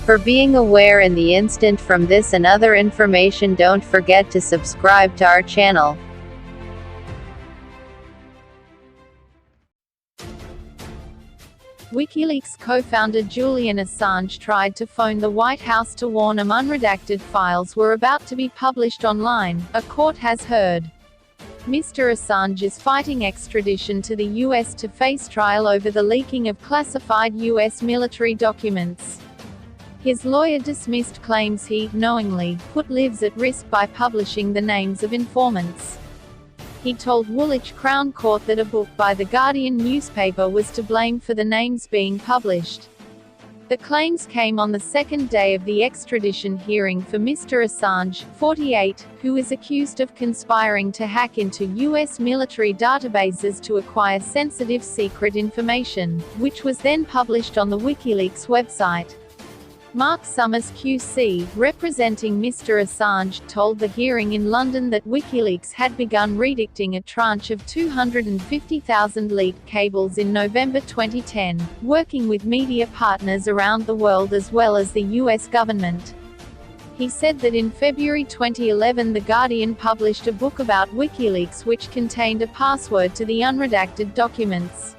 For being aware in the instant from this and other information, don't forget to subscribe to our channel. Wikileaks co-founder Julian Assange tried to phone the White House to warn him unredacted files were about to be published online, a court has heard. Mr Assange is fighting extradition to the US to face trial over the leaking of classified US military documents. His lawyer dismissed claims he, knowingly, put lives at risk by publishing the names of informants. He told Woolwich Crown Court that a book by the Guardian newspaper was to blame for the names being published. The claims came on the second day of the extradition hearing for Mr Assange, 48, who is accused of conspiring to hack into US military databases to acquire sensitive secret information, which was then published on the Wikileaks website. Mark Summers QC, representing Mr Assange, told the hearing in London that Wikileaks had begun redacting a tranche of 250,000 leaked cables in November 2010, working with media partners around the world as well as the US government. He said that in February 2011 The Guardian published a book about Wikileaks which contained a password to the unredacted documents.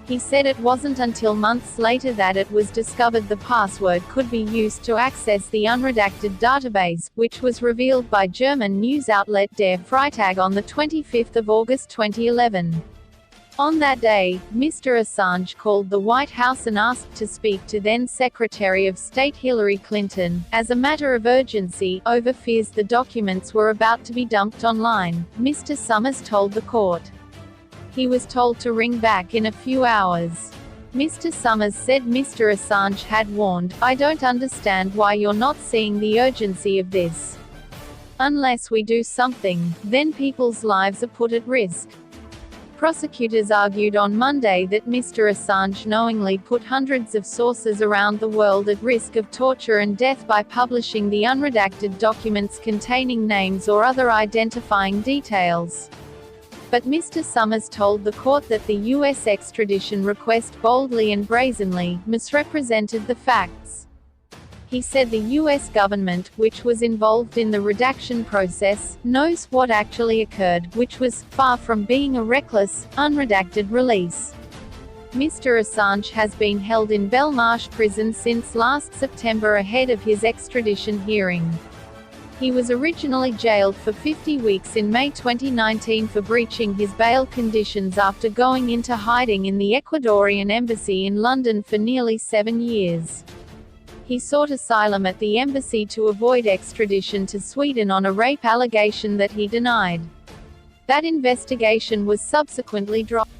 He said it wasn't until months later that it was discovered the password could be used to access the unredacted database, which was revealed by German news outlet Der Freitag on 25 August 2011. On that day, Mr Assange called the White House and asked to speak to then-Secretary of State Hillary Clinton, as a matter of urgency, over fears the documents were about to be dumped online, Mr Summers told the court. He was told to ring back in a few hours. Mr Summers said Mr Assange had warned, "I don't understand why you're not seeing the urgency of this. Unless we do something, then people's lives are put at risk." Prosecutors argued on Monday that Mr Assange knowingly put hundreds of sources around the world at risk of torture and death by publishing the unredacted documents containing names or other identifying details. But Mr Summers told the court that the US extradition request boldly and brazenly misrepresented the facts. He said the US government, which was involved in the redaction process, knows what actually occurred, which was far from being a reckless, unredacted release. Mr Assange has been held in Belmarsh prison since last September ahead of his extradition hearing. He was originally jailed for 50 weeks in May 2019 for breaching his bail conditions after going into hiding in the Ecuadorian embassy in London for nearly 7 years. He sought asylum at the embassy to avoid extradition to Sweden on a rape allegation that he denied. That investigation was subsequently dropped.